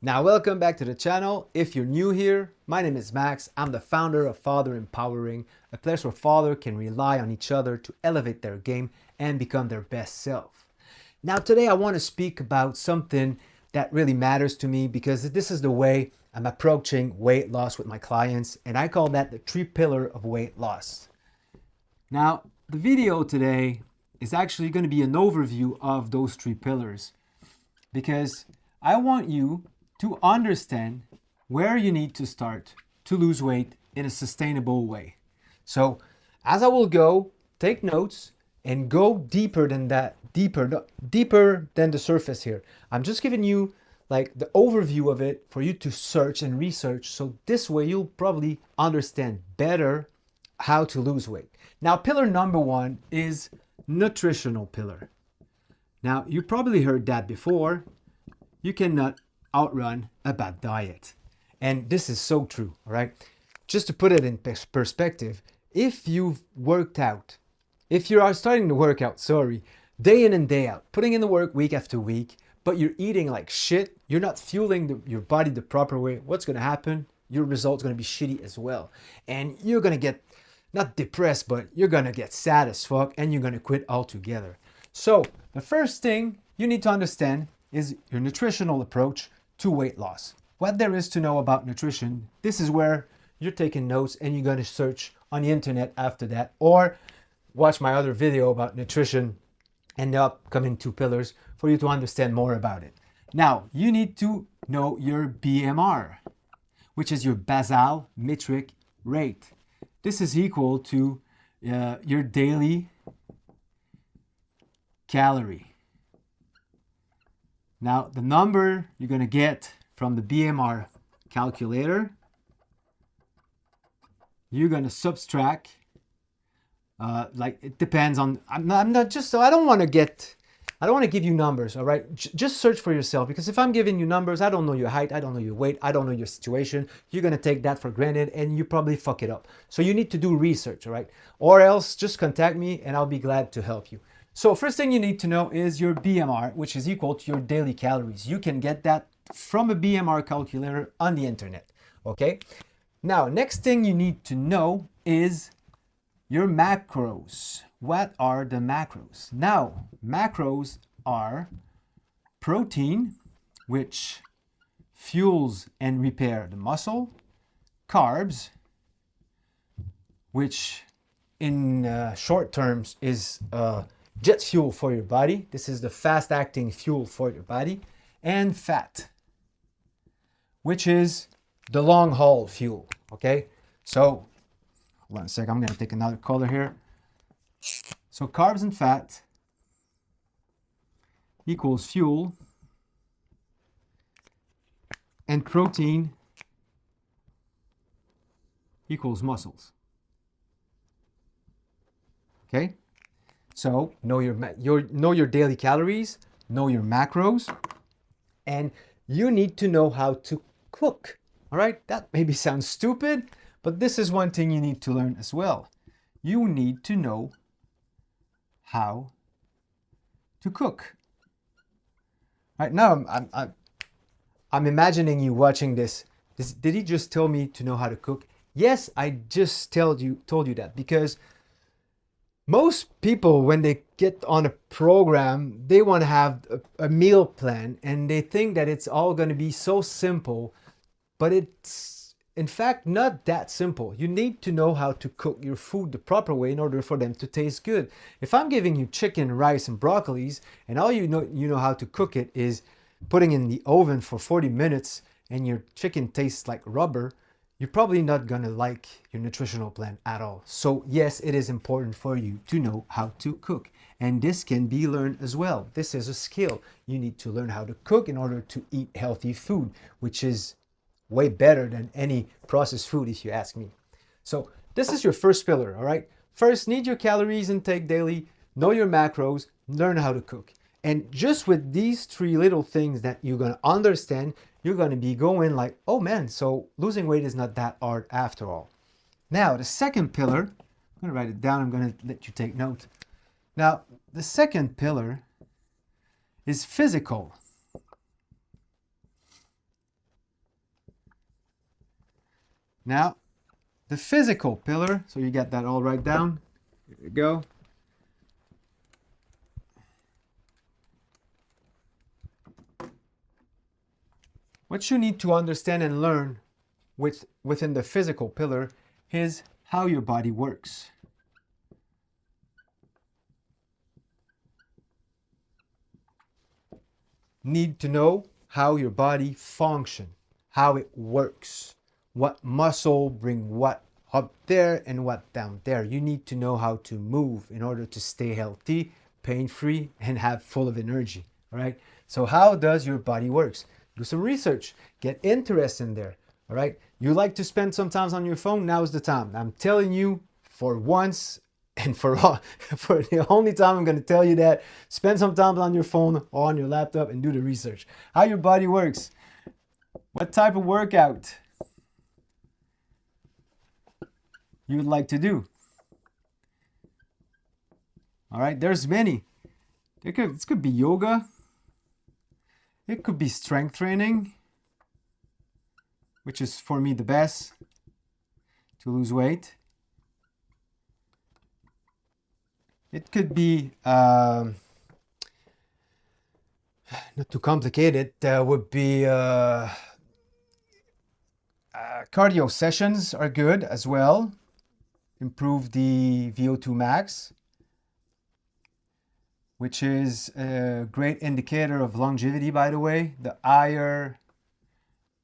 Now, welcome back to the channel. If you're new here, my name is Max. I'm the founder of Father Empowering, a place where fathers can rely on each other to elevate their game and become their best self. Now, today I want to speak about something that really matters to me because this is the way I'm approaching weight loss with my clients, and I call that the 3 pillar of weight loss. Now, the video today is actually going to be an overview of those 3 pillars because I want you to understand where you need to start to lose weight in a sustainable way. So as I will go, take notes and go deeper than that, deeper than the surface here. I'm just giving you like the overview of it for you to search and research. So this way you'll probably understand better how to lose weight. Now, pillar number 1 is nutritional pillar. Now, you probably heard that before. You cannot outrun a bad diet. And this is so true, all right? Just to put it in perspective, if you've worked out, if you are starting to work out, day in and day out, putting in the work week after week, but you're eating like shit, you're not fueling your body the proper way, what's gonna happen? Your result's gonna be shitty as well. And you're gonna get, not depressed, but you're gonna get sad as fuck and you're gonna quit altogether. So the first thing you need to understand is your nutritional approach to weight loss. What there is to know about nutrition, this is where you're taking notes and you're going to search on the internet after that, or watch my other video about nutrition and the upcoming 2 pillars for you to understand more about it. Now, you need to know your BMR, which is your basal metric rate. This is equal to your daily calorie. Now, the number you're going to get from the BMR calculator, you're going to subtract, like it depends on, I'm not just, so I don't want to give you numbers, all right? Just search for yourself, because if I'm giving you numbers, I don't know your height, I don't know your weight, I don't know your situation, you're going to take that for granted and you probably fuck it up. So you need to do research, all right? Or else just contact me and I'll be glad to help you. So first thing you need to know is your BMR, which is equal to your daily calories. You can get that from a BMR calculator on the internet, okay? Now, next thing you need to know is your macros. What are the macros? Now, macros are protein, which fuels and repair the muscle, carbs, which in short terms is jet fuel for your body. This is the fast-acting fuel for your body. And fat, which is the long-haul fuel, okay? So, hold on a sec, I'm gonna take another color here. So carbs and fat equals fuel, and protein equals muscles, okay? So know your daily calories, know your macros, and you need to know how to cook. All right, that maybe sounds stupid, but this is one thing you need to learn as well. You need to know how to cook. Right now, I'm imagining you watching this. Did he just tell me to know how to cook? Yes, I just told you that because most people, when they get on a program, they want to have a meal plan and they think that it's all going to be so simple, but it's in fact not that simple. You need to know how to cook your food the proper way in order for them to taste good. If I'm giving you chicken, rice, and broccolis, and all you know how to cook it is putting in the oven for 40 minutes and your chicken tastes like rubber, you're probably not gonna like your nutritional plan at all. So yes, it is important for you to know how to cook. And this can be learned as well. This is a skill. You need to learn how to cook in order to eat healthy food, which is way better than any processed food if you ask me. So this is your first pillar, all right? First, need your calories intake daily, know your macros, learn how to cook. And just with these 3 little things that you're gonna understand, you're gonna be going like, oh man, so losing weight is not that hard after all. Now, the second pillar, I'm gonna write it down, I'm gonna let you take note. Now, the second pillar is physical. Now, the physical pillar, so you get that all right down. Here we go. What you need to understand and learn within the physical pillar is how your body works. Need to know how your body functions, how it works, what muscle bring what up there and what down there. You need to know how to move in order to stay healthy, pain-free, and have full of energy. All right. So how does your body works? Do some research. Get interest in there. All right. You like to spend some time on your phone? Now's the time. I'm telling you, for once and for the only time I'm going to tell you that, spend some time on your phone or on your laptop and do the research. How your body works. What type of workout you would like to do. All right, there's many. This could be yoga. It could be strength training, which is for me the best to lose weight. It could be not too complicated. Would be cardio sessions are good as well. Improve the VO2 max, which is a great indicator of longevity, by the way. The higher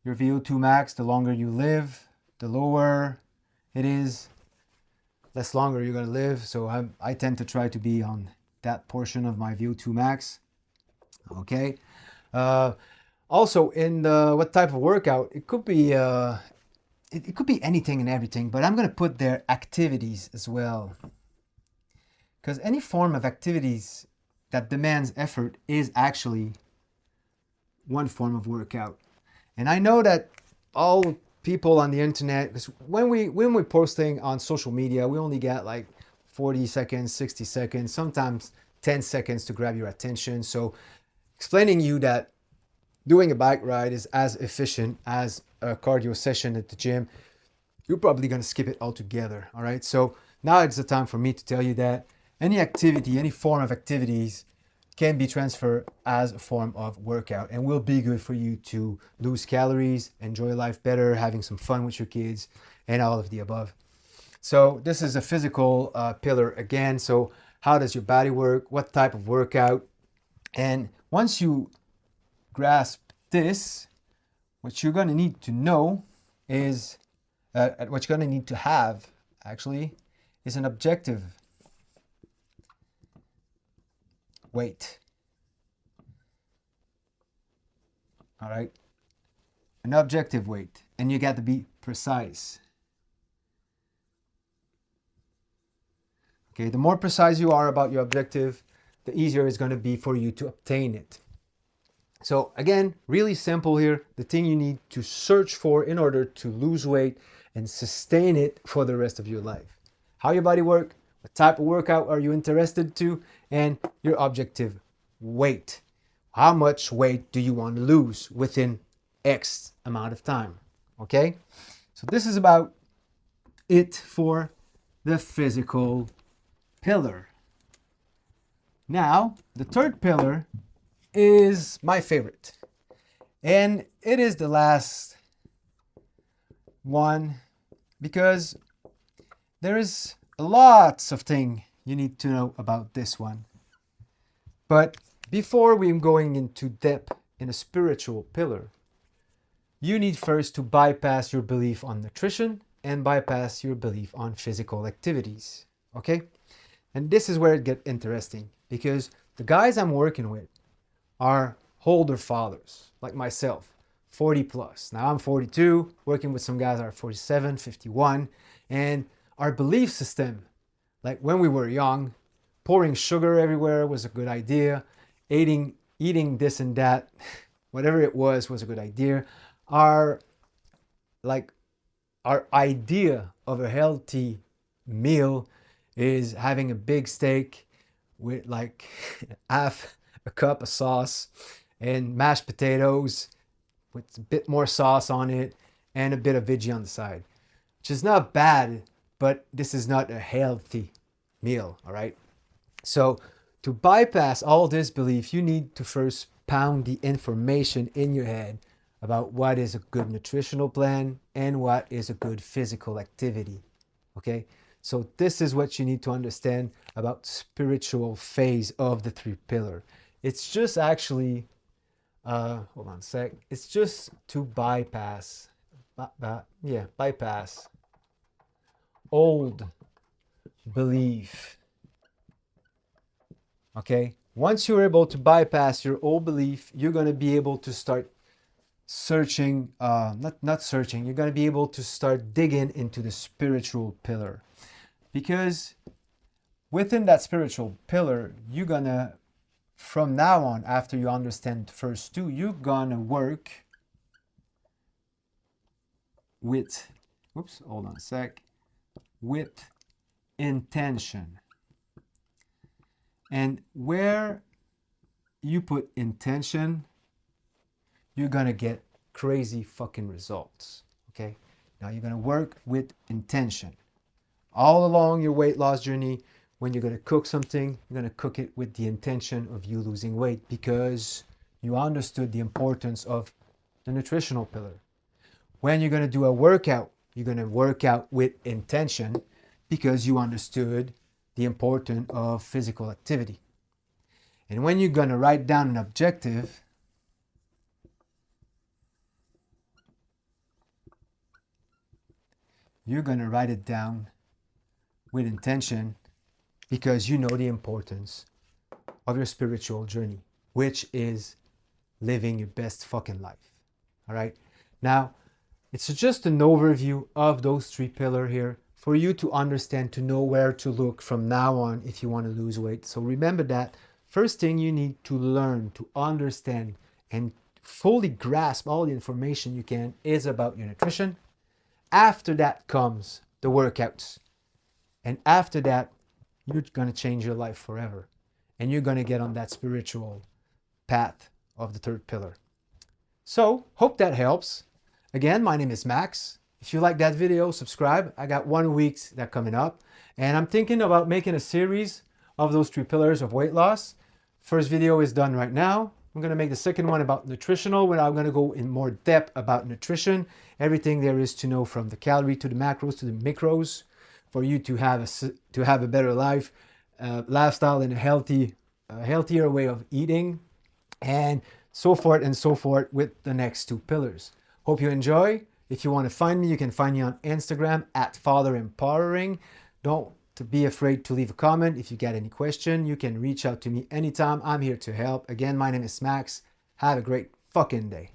your VO2 max, the longer you live. The lower it is, less longer you're going to live. So I tend to try to be on that portion of my VO2 max. Okay. Also, in what type of workout, it could be it could be anything and everything, but I'm going to put there activities as well. Because any form of activities that demands effort is actually one form of workout. And I know that all people on the internet, when we're posting on social media, we only get like 40 seconds, 60 seconds, sometimes 10 seconds to grab your attention. So explaining you that doing a bike ride is as efficient as a cardio session at the gym, you're probably going to skip it altogether. All right. So now it's the time for me to tell you that any activity, any form of activities can be transferred as a form of workout and will be good for you to lose calories, enjoy life better, having some fun with your kids, and all of the above. So this is a physical pillar again. So how does your body work? What type of workout? And once you grasp this, what you're going to need to know is, what you're going to need to have actually is an objective weight. All right, an objective weight, and you got to be precise. Okay, the more precise you are about your objective, the easier it's going to be for you to obtain it. So again, really simple here. The thing you need to search for in order to lose weight and sustain it for the rest of your life. How your body works, what type of workout are you interested to, and your objective weight. How much weight do you want to lose within X amount of time? Okay, so this is about it for the physical pillar. Now, the third pillar is my favorite, and it is the last one because there is lots of things you need to know about this one. But before we're going into depth in a spiritual pillar, you need first to bypass your belief on nutrition and bypass your belief on physical activities. Okay? And this is where it gets interesting because the guys I'm working with are older fathers like myself, 40 plus. Now I'm 42, working with some guys that are 47, 51, and our belief system, like when we were young, pouring sugar everywhere was a good idea. Eating this and that, whatever it was a good idea. Our idea of a healthy meal is having a big steak with like half a cup of sauce and mashed potatoes with a bit more sauce on it and a bit of veggie on the side. which is not bad, but this is not a healthy meal, all right? So to bypass all this belief, you need to first pound the information in your head about what is a good nutritional plan and what is a good physical activity, okay? So this is what you need to understand about spiritual phase of the three pillar. It's just actually, hold on a sec. It's just to bypass, bypass old belief. Okay, once you're able to bypass your old belief, you're going to be able to start searching, not searching, you're going to be able to start digging into the spiritual pillar. Because within that spiritual pillar, you're going to, from now on, after you understand the first two, you're going to work with, whoops, hold on a sec, with intention. And where you put intention, you're gonna get crazy fucking results, okay? Now you're gonna work with intention. All along your weight loss journey, when you're gonna cook something, you're gonna cook it with the intention of you losing weight because you understood the importance of the nutritional pillar. When you're gonna do a workout, you're gonna work out with intention because you understood the importance of physical activity. And when you're gonna write down an objective, you're gonna write it down with intention because you know the importance of your spiritual journey, which is living your best fucking life. All right. Now, it's just an overview of those three pillars here for you to understand, to know where to look from now on if you want to lose weight. So remember that first thing you need to learn, to understand, and fully grasp all the information you can is about your nutrition. After that comes the workouts. And after that, you're going to change your life forever. And you're going to get on that spiritual path of the third pillar. So, hope that helps. Again, my name is Max. If you like that video, subscribe. I got 1 week that coming up. And I'm thinking about making a series of those three pillars of weight loss. First video is done right now. I'm going to make the second one about nutritional, where I'm going to go in more depth about nutrition. Everything there is to know, from the calorie to the macros to the micros, for you to have a better life, lifestyle, and a healthier way of eating, and so forth with the next two pillars. Hope you enjoy. If you want to find me, you can find me on Instagram at Father Empowering. Don't be afraid to leave a comment. If you got any question, you can reach out to me anytime. I'm here to help. Again, my name is Max. Have a great fucking day.